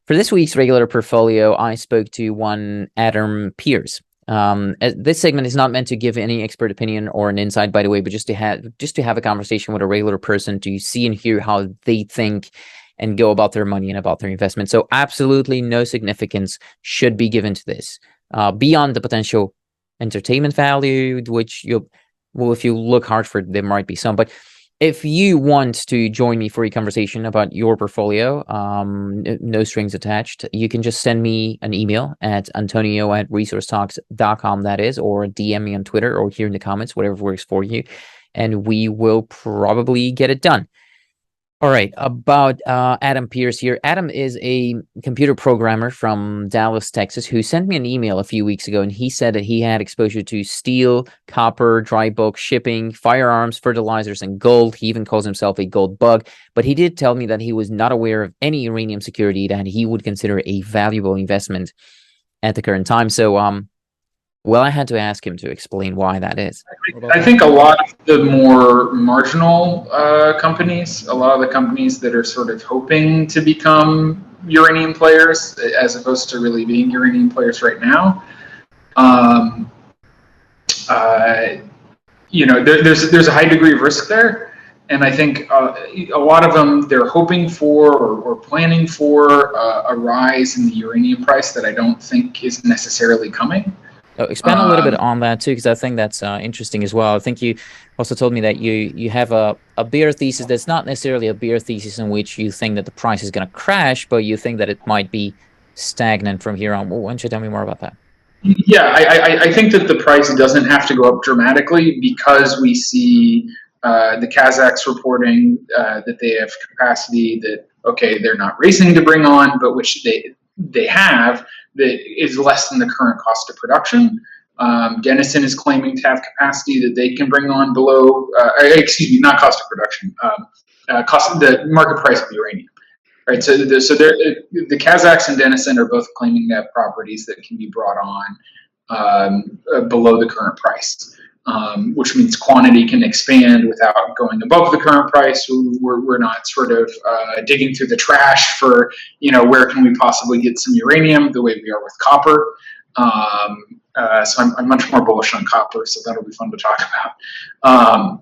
For this week's regular portfolio, I spoke to one Adam Pierce. This segment is not meant to give any expert opinion or an insight, by the way, but just to have a conversation with a regular person to see and hear how they think and go about their money and about their investment. So absolutely no significance should be given to this beyond the potential entertainment value, which if you look hard for it, there might be some. But if you want to join me for a conversation about your portfolio, no strings attached, you can just send me an email at antonio@resourcetalks.com, that is, or DM me on Twitter or here in the comments, whatever works for you, and we will probably get it done. All right, about Adam Pierce here. Adam is a computer programmer from Dallas, Texas, who sent me an email a few weeks ago, and he said that he had exposure to steel, copper, dry bulk shipping, firearms, fertilizers, and gold. He even calls himself a gold bug, but he did tell me that he was not aware of any uranium security that he would consider a valuable investment at the current time. So, well, I had to ask him to explain why that is. I think a lot of the more marginal companies, a lot of the companies that are sort of hoping to become uranium players, as opposed to really being uranium players right now, there's a high degree of risk there. And I think a lot of them, they're hoping for or planning for a rise in the uranium price that I don't think is necessarily coming. Expand a little bit on that too, because I think that's interesting as well. I think you also told me that you have a bear thesis that's not necessarily a bear thesis in which you think that the price is going to crash, but you think that it might be stagnant from here on. Why don't you tell me more about that? Yeah, I think that the price doesn't have to go up dramatically because we see the Kazakhs reporting that they have capacity that, okay, they're not racing to bring on, but which they have, that is less than the current cost of production. Denison is claiming to have capacity that they can bring on below, not cost of production, the market price of uranium. Right, so the Kazakhs and Denison are both claiming to have properties that can be brought on below the current price, which means quantity can expand without going above the current price. We're not sort of digging through the trash for, where can we possibly get some uranium the way we are with copper. So I'm much more bullish on copper, so that'll be fun to talk about.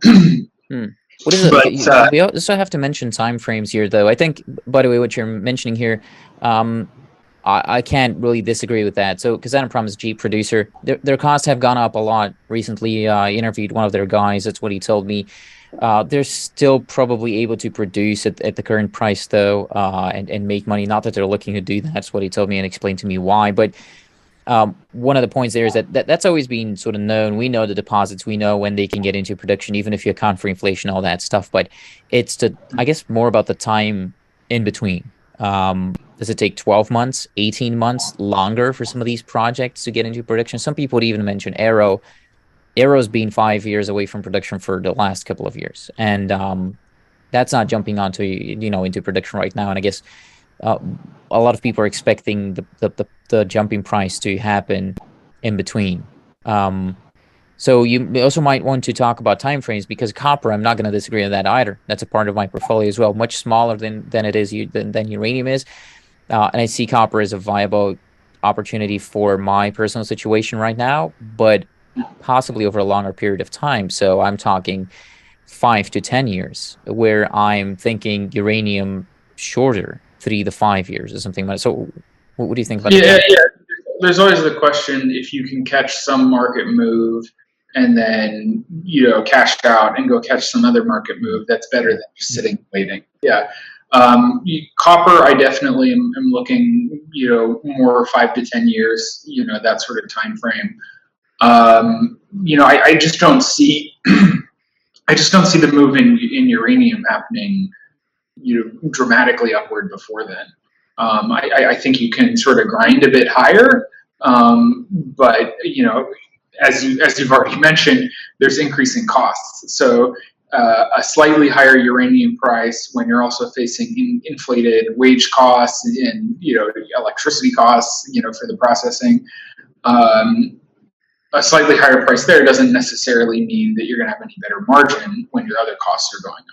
What is it? But, we also have to mention time frames here, though. I think, by the way, what you're mentioning here, I can't really disagree with that. So, Kazatomprom is a cheap producer. Their costs have gone up a lot recently. I interviewed one of their guys. That's what he told me. They're still probably able to produce at the current price, though, and make money. Not that they're looking to do that. That's what he told me and explained to me why. But one of the points there is that's always been sort of known. We know the deposits. We know when they can get into production, even if you account for inflation, all that stuff. But it's I guess, more about the time in between. Does it take 12 months, 18 months, longer for some of these projects to get into production? Some people would even mention Arrow. Arrow's been 5 years away from production for the last couple of years. And that's not jumping onto, into production right now. And I guess a lot of people are expecting the jumping price to happen in between. So you also might want to talk about timeframes, because copper, I'm not going to disagree on that either. That's a part of my portfolio as well, much smaller than it is than uranium is. And I see copper as a viable opportunity for my personal situation right now, but possibly over a longer period of time. So I'm talking 5 to 10 years, where I'm thinking uranium shorter, 3 to 5 years or something like that. So what do you think about that? Yeah. There's always the question if you can catch some market move and then, cash out and go catch some other market move, that's better than just sitting waiting. Yeah. Copper, I definitely am looking, more 5 to 10 years, that sort of time frame. I just don't see, the move in uranium happening, dramatically upward before then. I think you can sort of grind a bit higher, but as you've already mentioned, there's increasing costs. So a slightly higher uranium price when you're also facing inflated wage costs and electricity costs, for the processing. A slightly higher price there doesn't necessarily mean that you're going to have any better margin when your other costs are going up.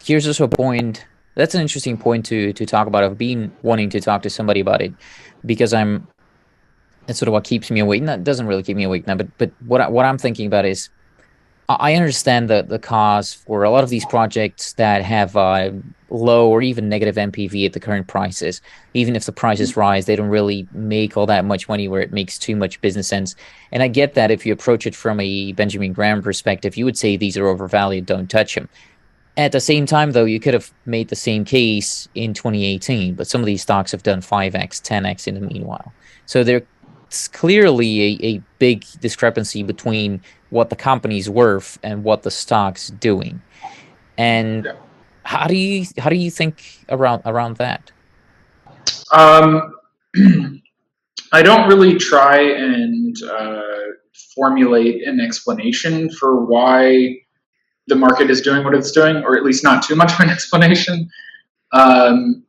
Here's also a point That's an interesting point to talk about. I've been wanting to talk to somebody about it because it's sort of what keeps me awake. That doesn't really keep me awake now, but what I'm thinking about is I understand the cause for a lot of these projects that have low or even negative NPV at the current prices. Even if the prices rise, they don't really make all that much money where it makes too much business sense. And I get that if you approach it from a Benjamin Graham perspective, you would say these are overvalued, don't touch them. At the same time, though, you could have made the same case in 2018, but some of these stocks have done 5x, 10x in the meanwhile. So there's clearly a big discrepancy between what the company's worth and what the stock's doing. And how do you think around that? I don't really try and formulate an explanation for why the market is doing what it's doing, or at least not too much of an explanation. So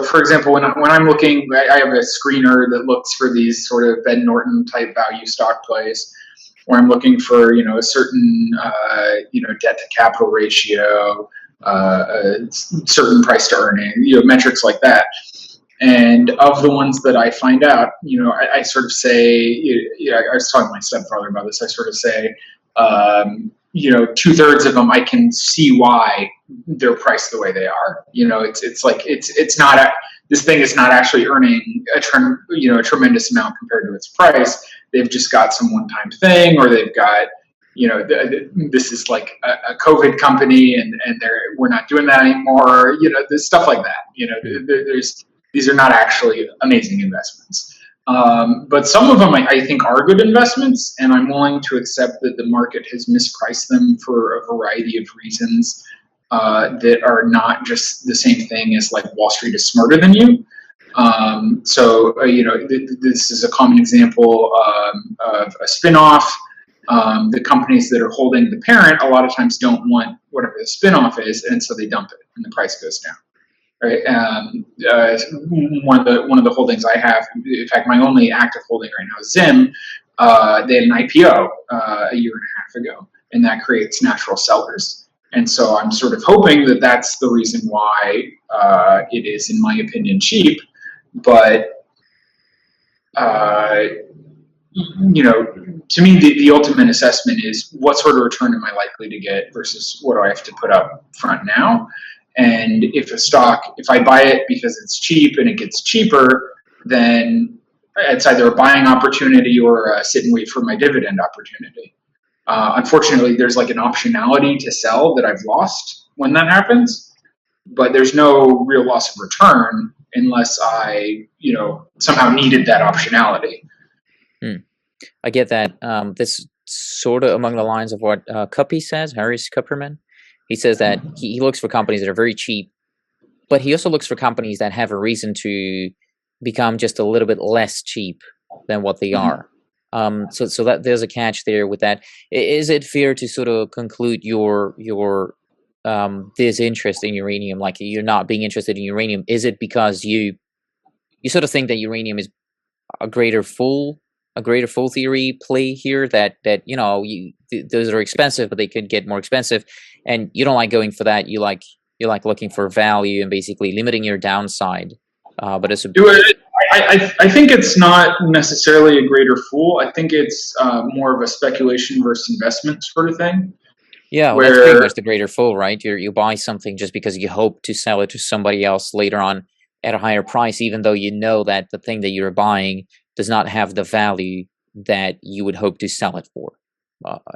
for example, when I'm looking, I have a screener that looks for these sort of Ben Norton type value stock plays, where I'm looking for a certain debt to capital ratio, a certain price to earning, metrics like that. And of the ones that I find out, I sort of say, I was talking to my stepfather about this. I sort of say, 2/3 of them I can see why they're priced the way they are. It's not this thing is not actually earning a tremendous amount compared to its price. They've just got some one-time thing, or they've got this is like a COVID company, and we're not doing that anymore. There's stuff like that. These are not actually amazing investments. But some of them I think are good investments, and I'm willing to accept that the market has mispriced them for a variety of reasons that are not just the same thing as like Wall Street is smarter than you. This is a common example of a spinoff. The companies that are holding the parent a lot of times don't want whatever the spinoff is, and so they dump it, and the price goes down. Right. One of the holdings I have, in fact, my only active holding right now is Zim. They had an IPO a year and a half ago, and that creates natural sellers. And so I'm sort of hoping that that's the reason why it is, in my opinion, cheap. But to me, the ultimate assessment is what sort of return am I likely to get versus what do I have to put up front now. And if I buy it because it's cheap and it gets cheaper, then it's either a buying opportunity or a sit and wait for my dividend opportunity. Unfortunately, there's like an optionality to sell that I've lost when that happens, but there's no real loss of return unless I, somehow needed that optionality. I get that. This sort of among the lines of what Cuppy says, Harris Kupperman. He says that he looks for companies that are very cheap, but he also looks for companies that have a reason to become just a little bit less cheap than what they are. So that there's a catch there with that. Is it fair to sort of conclude your disinterest in uranium, like you're not being interested in uranium? Is it because you sort of think that uranium is a greater fool theory play here, that those are expensive, but they could get more expensive, and you don't like going for that. You like looking for value and basically limiting your downside. But it's I think it's not necessarily a greater fool. I think it's more of a speculation versus investment sort of thing. Yeah, well, that's pretty much the greater fool, right? You buy something just because you hope to sell it to somebody else later on at a higher price, even though you know that the thing that you're buying does not have the value that you would hope to sell it for.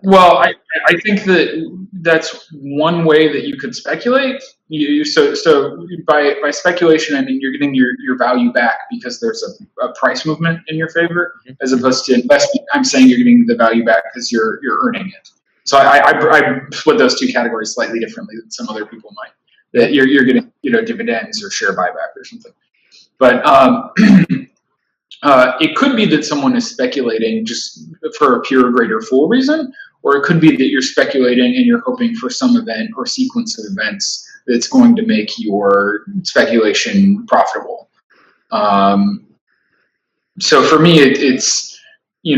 Well, I think that's one way that you could speculate. So by speculation, I mean you're getting your value back because there's a price movement in your favor, as opposed to investment. I'm saying you're getting the value back because you're earning it. So I split those two categories slightly differently than some other people might. That you're getting dividends or share buyback or something, but it could be that someone is speculating just for a pure greater fool reason, or it could be that you're speculating and you're hoping for some event or sequence of events that's going to make your speculation profitable. So for me, it's the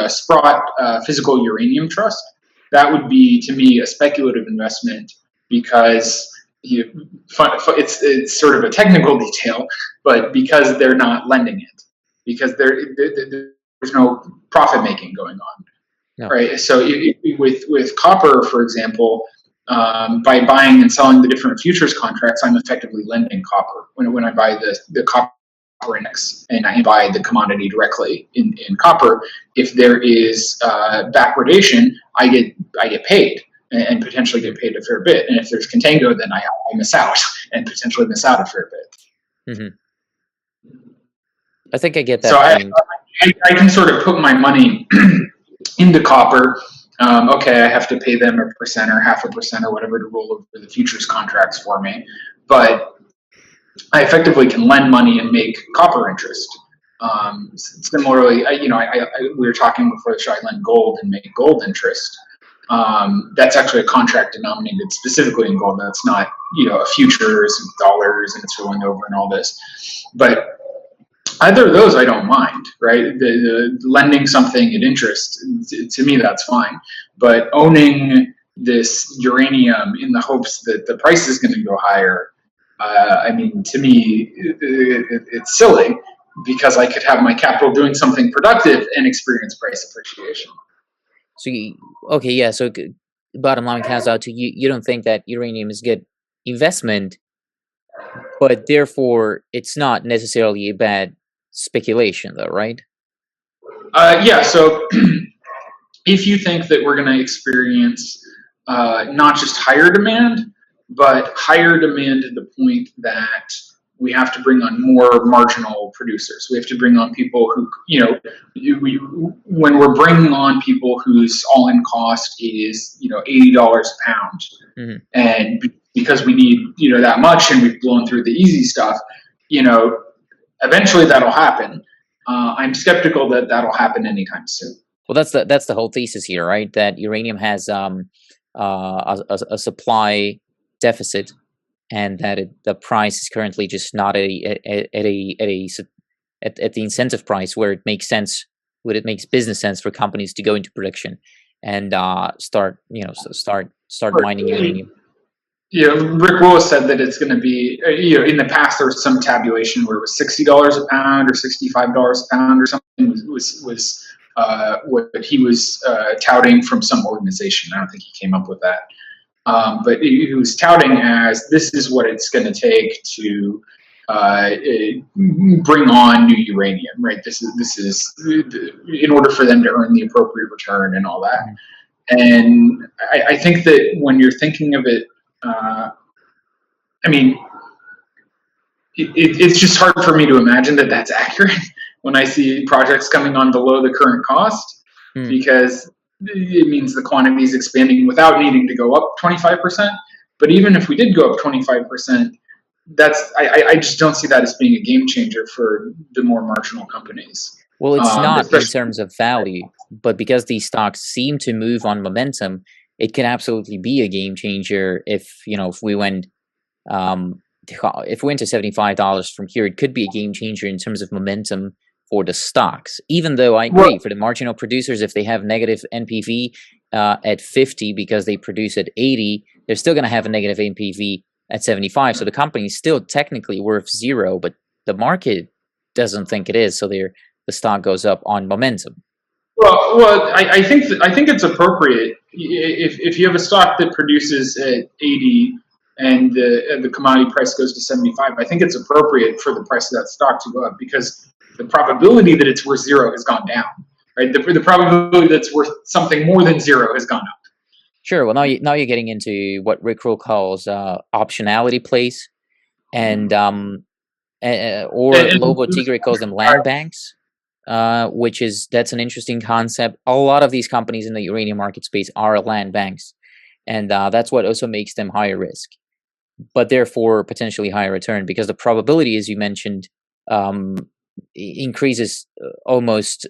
Sprott Physical Uranium Trust. That would be, to me, a speculative investment because it's sort of a technical detail, but because they're not lending it, because there's no profit making going on. No. Right. So with copper, for example, by buying and selling the different futures contracts, I'm effectively lending copper. When I buy the copper index and I buy the commodity directly in copper, if there is backwardation, I get paid and potentially get paid a fair bit. And if there's contango, then I miss out and potentially miss out a fair bit. Mm-hmm. I think I get that. So I can sort of put my money into copper. Okay, I have to pay them 1% or 0.5% or whatever to roll over the futures contracts for me, but I effectively can lend money and make copper interest. Similarly, we were talking before the show, I lend gold and make gold interest. That's actually a contract denominated specifically in gold. That's not, a futures and dollars and it's rolling over and all this. But either of those I don't mind, right? The lending something at interest, to me, that's fine. But owning this uranium in the hopes that the price is going to go higher, to me, it's silly, because I could have my capital doing something productive and experience price appreciation. So bottom line comes out to you don't think that uranium is good investment, but therefore it's not necessarily a bad speculation, though, right? Yeah, so if you think that we're going to experience not just higher demand, but higher demand to the point that we have to bring on more marginal producers. We have to bring on people who, when we're bringing on people whose all-in cost is, $80 a pound, mm-hmm. and because we need, that much, and we've blown through the easy stuff, eventually that'll happen. I'm skeptical that that'll happen anytime soon. Well, that's the whole thesis here, right? That uranium has a supply deficit, and that the price is currently just not at the incentive price where it makes sense, where it makes business sense for companies to go into production and start mining uranium. Rick Willis said that it's going to be, in the past there was some tabulation where it was $60 a pound or $65 a pound or something was what he was touting from some organization. I don't think he came up with that. But he was touting as this is what it's going to take to bring on new uranium, right? This is in order for them to earn the appropriate return and all that. And I think that when you're thinking of it, it's just hard for me to imagine that that's accurate when I see projects coming on below the current cost, because it means the quantity is expanding without needing to go up 25%. But even if we did go up 25%, I just don't see that as being a game changer for the more marginal companies. Well, it's not in terms of value, but because these stocks seem to move on momentum, it can absolutely be a game changer. If we went to $75 from here, it could be a game changer in terms of momentum for the stocks. Even though I agree, for the marginal producers, if they have negative NPV at 50 because they produce at 80, they're still going to have a negative NPV at 75. So the company is still technically worth zero, but the market doesn't think it is. So the stock goes up on momentum. Well, I think it's appropriate if you have a stock that produces at 80 and the commodity price goes to 75. I think it's appropriate for the price of that stock to go up, because the probability that it's worth zero has gone down, right? The probability that it's worth something more than zero has gone up. Sure. Well, now you're getting into what Rick Rule calls optionality plays, and Lobo Tigre calls them land banks. That's an interesting concept. A lot of these companies in the uranium market space are land banks, and that's what also makes them higher risk, but therefore potentially higher return, because the probability, as you mentioned, increases almost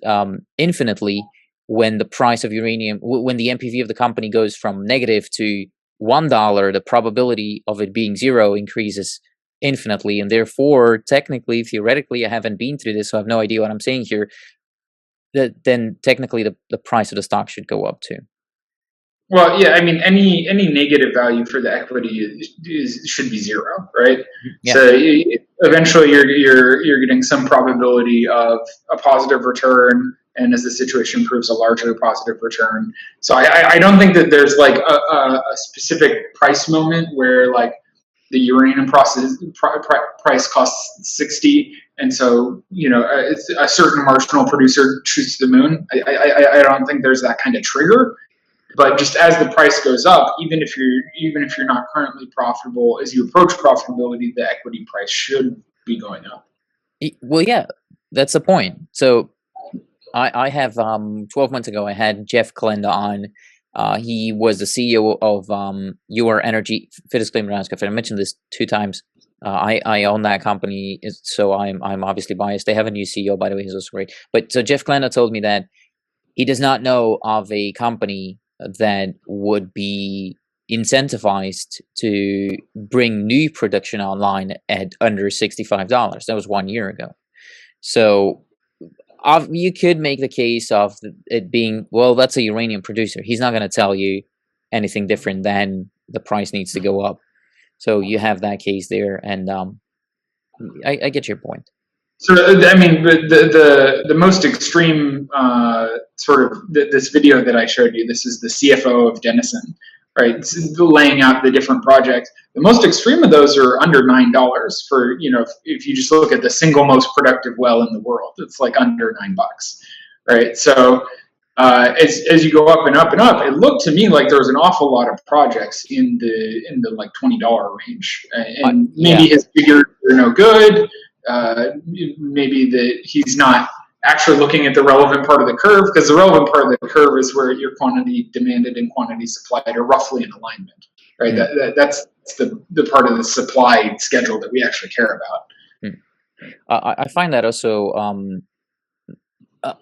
infinitely when the price of uranium, when the NPV of the company goes from negative to $1. The probability of it being zero increases infinitely, and therefore technically, theoretically, I haven't been through this, so I have no idea what I'm saying here, that then technically the price of the stock should go up too. Well, yeah, I mean, any negative value for the equity should be zero, right? Yeah. So eventually, you're getting some probability of a positive return, and as the situation improves, a larger positive return. So I don't think that there's like a specific price moment where like the uranium price costs 60, and so it's a certain marginal producer shoots to the moon. I don't think there's that kind of trigger. But just as the price goes up, even if you're not currently profitable, as you approach profitability, the equity price should be going up. Well, yeah, that's the point. So I have 12 months ago I had Jeff Kalenda on. He was the CEO of Your Energy Physically. I mentioned this 2 times. I own that company, so I'm obviously biased. They have a new CEO, by the way. He's also great. But so Jeff Kalenda told me that he does not know of a company that would be incentivized to bring new production online at under $65. That was 1 year ago. So you could make the case of it being, well, that's a uranium producer. He's not going to tell you anything different than the price needs to go up. So you have that case there, and I get your point. So I mean, the most extreme sort of this video that I showed you. This is the CFO of Denison, right? This is laying out the different projects. The most extreme of those are under $9 for if you just look at the single most productive well in the world, it's like under $9, right? So as you go up and up and up, it looked to me like there was an awful lot of projects in the like $20 range, and maybe his figures are no good. Maybe that he's not actually looking at the relevant part of the curve, because the relevant part of the curve is where your quantity demanded and quantity supplied are roughly in alignment, right? That's the part of the supply schedule that we actually care about. I find that also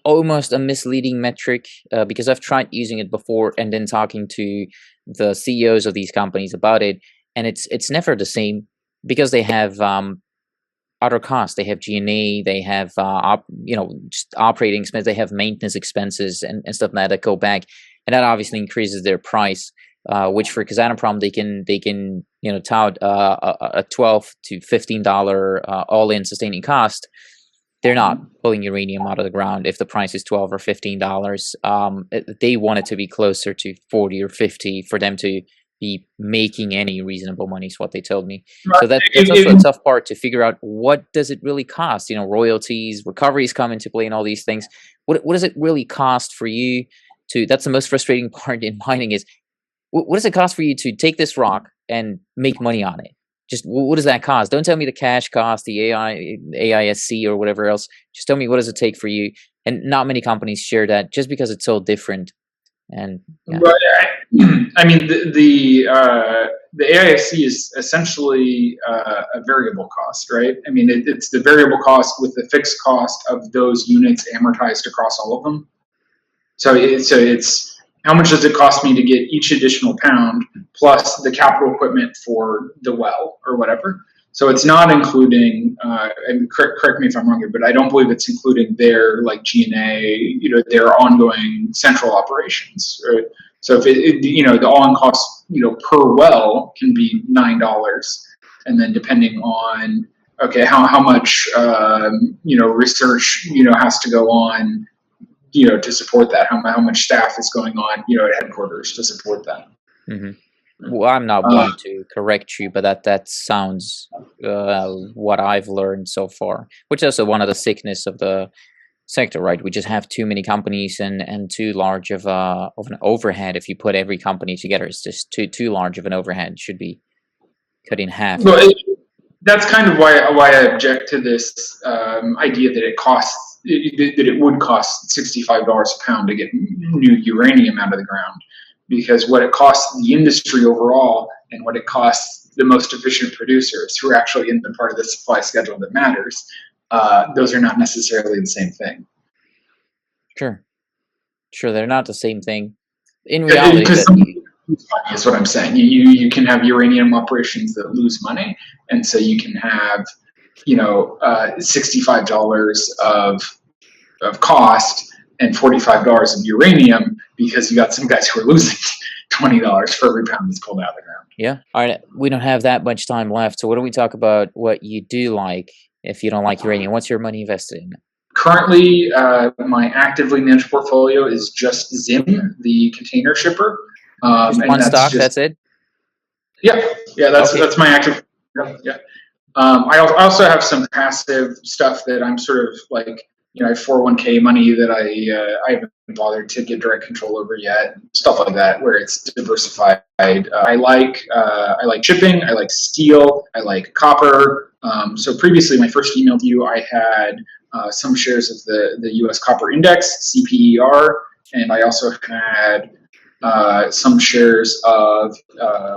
almost a misleading metric, because I've tried using it before and then talking to the CEOs of these companies about it, and it's never the same, because they have other costs. They have G&A, they have just operating expense, they have maintenance expenses and stuff like that go back, and that obviously increases their price, which for Kazatomprom they can tout a $12 to $15 all-in sustaining cost. They're not pulling uranium out of the ground if the price is $12 or $15. They want it to be closer to 40 or 50 for them to be making any reasonable money, is what they told me. Right. So that's also a tough part to figure out. What does it really cost? Royalties, recoveries come into play, and all these things. What does it really cost for you to? That's the most frustrating part in mining, is what does it cost for you to take this rock and make money on it? Just what does that cost? Don't tell me the cash cost, the AISC or whatever else. Just tell me, what does it take for you? And not many companies share that, just because it's so different. And yeah. I mean, the AISC is essentially a variable cost, right? I mean, it's the variable cost with the fixed cost of those units amortized across all of them. So it's how much does it cost me to get each additional pound plus the capital equipment for the well or whatever. So it's not including, and correct me if I'm wrong here, but I don't believe it's including their like G&A, their ongoing central operations. Right? So if the all-in cost, per well can be $9, and then depending on how much research has to go on, to support that, how much staff is going on, at headquarters to support that. Mm-hmm. Well, I'm not one to correct you, but that sounds what I've learned so far, which is also one of the sickness of the sector, right? We just have too many companies and too large of an overhead. If you put every company together, it's just too large of an overhead. It should be cut in half. Well, that's kind of why I object to this idea that it would cost $65 a pound to get new uranium out of the ground. Because what it costs the industry overall and what it costs the most efficient producers who are actually in the part of the supply schedule that matters, those are not necessarily the same thing. Sure, they're not the same thing. In reality, is what I'm saying. You can have uranium operations that lose money, and so you can have $65 of cost and $45 of uranium, because you got some guys who are losing, $20 for every pound that's pulled out of the ground. Yeah. All right. We don't have that much time left. So why don't we talk about what you do like if you don't like uranium? What's your money invested in? Currently, my actively managed portfolio is just Zim, the container shipper. Just one stock, that's it? Yeah. That's my active. Yeah. I also have some passive stuff that I'm sort of like, I have 401k money that I haven't bothered to get direct control over yet. Stuff like that, where it's diversified. I like shipping. I like steel. I like copper. So previously, my first email to you, I had some shares of the U.S. Copper Index, CPER, and I also had some shares of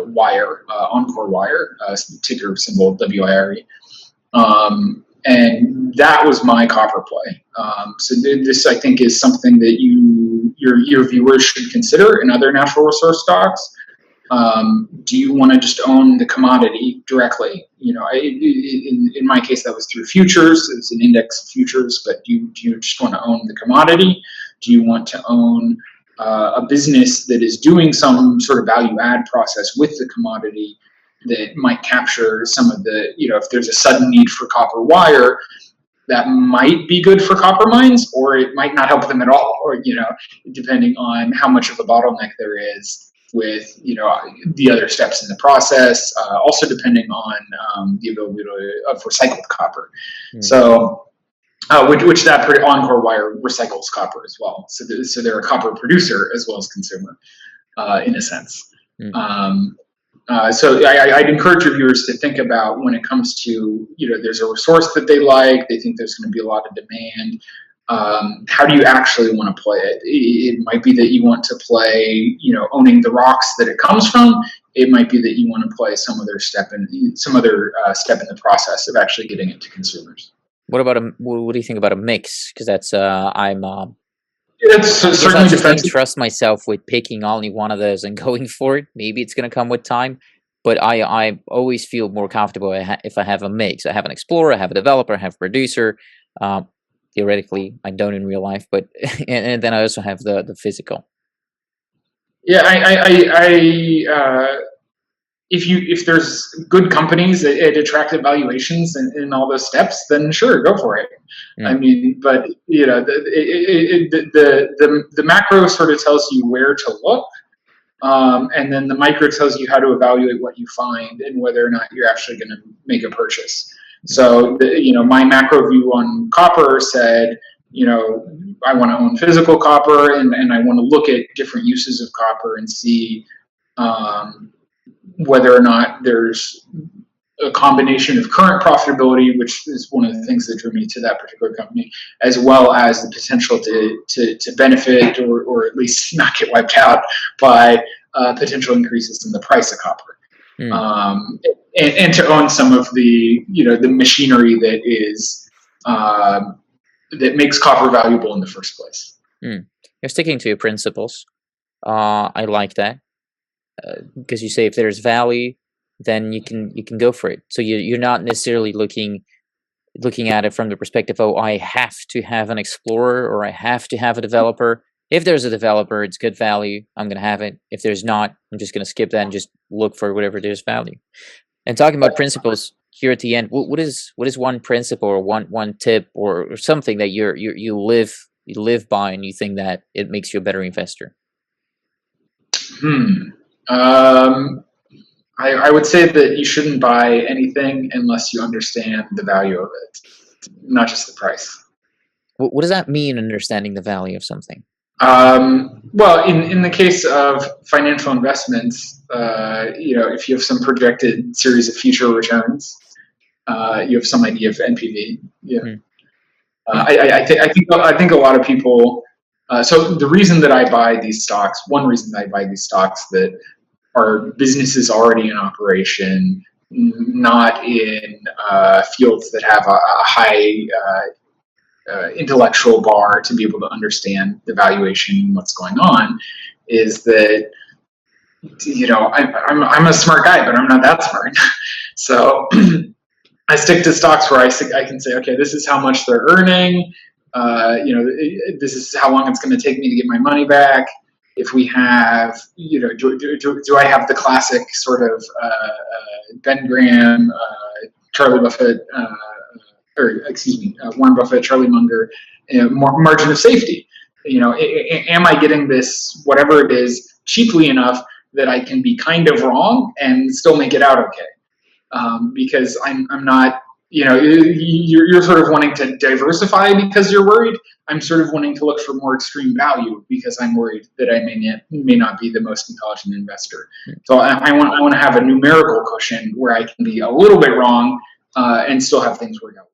Wire, Encore Wire, ticker symbol WIRE. And that was my copper play. So this, I think, is something that your viewers should consider in other natural resource stocks. Do you want to just own the commodity directly? In my case, that was through futures. It's an index of futures, but do you just want to own the commodity? Do you want to own a business that is doing some sort of value add process with the commodity that might capture some of the, if there's a sudden need for copper wire, that might be good for copper mines, or it might not help them at all, or, depending on how much of a bottleneck there is with, the other steps in the process, also depending on the availability of recycled copper. Mm-hmm. So, which that Encore Wire recycles copper as well. So they're a copper producer as well as consumer, in a sense. Mm-hmm. So I'd encourage your viewers to think about when it comes to, there's a resource that they like, they think there's going to be a lot of demand. How do you actually want to play it? It might be that you want to play, owning the rocks that it comes from. It might be that you want to play some other step in the process of actually getting it to consumers. What do you think about a mix? Because that's it's certainly defensive. I trust myself with picking only one of those and going for it. Maybe it's going to come with time, but I always feel more comfortable if I have a mix. I have an explorer, I have a developer, I have a producer. Theoretically, I don't in real life, but and then I also have the physical. Yeah, if there's good companies at attractive valuations and all those steps, then sure, go for it. Mm. I mean, but the macro sort of tells you where to look, and then the micro tells you how to evaluate what you find and whether or not you're actually going to make a purchase. So, my macro view on copper said, I want to own physical copper and I want to look at different uses of copper and see whether or not there's a combination of current profitability, which is one of the things that drew me to that particular company, as well as the potential to benefit or at least not get wiped out by potential increases in the price of copper. Mm. And to own some of the, the machinery that is that makes copper valuable in the first place. Mm. You're sticking to your principles. I like that. Because you say if there's value, then you can go for it. So you're not necessarily looking at it from the perspective, oh, I have to have an explorer or I have to have a developer. If there's a developer, it's good value, I'm going to have it. If there's not, I'm just going to skip that and just look for whatever there's value. And talking about principles here at the end, what is one principle or one tip or something that you live by and you think that it makes you a better investor? I would say that you shouldn't buy anything unless you understand the value of it, not just the price. What does that mean, understanding the value of something? Well, in the case of financial investments, if you have some projected series of future returns, you have some idea of NPV. Yeah. Mm. I think a lot of people. So the reason that I buy these stocks, one reason that I buy these stocks that are businesses already in operation, not in fields that have a high intellectual bar to be able to understand the valuation and what's going on, is that I'm a smart guy, but I'm not that smart. So I stick to stocks where I can say, okay, this is how much they're earning. This is how long it's going to take me to get my money back. if we have, do I have the classic sort of Ben Graham, Charlie Buffett, Warren Buffett, Charlie Munger, margin of safety? Am I getting this, whatever it is, cheaply enough that I can be kind of wrong and still make it out okay? Because I'm not, you're sort of wanting to diversify because you're worried. I'm sort of wanting to look for more extreme value because I'm worried that I may not be the most intelligent investor. So I want to have a numerical cushion where I can be a little bit wrong and still have things work out.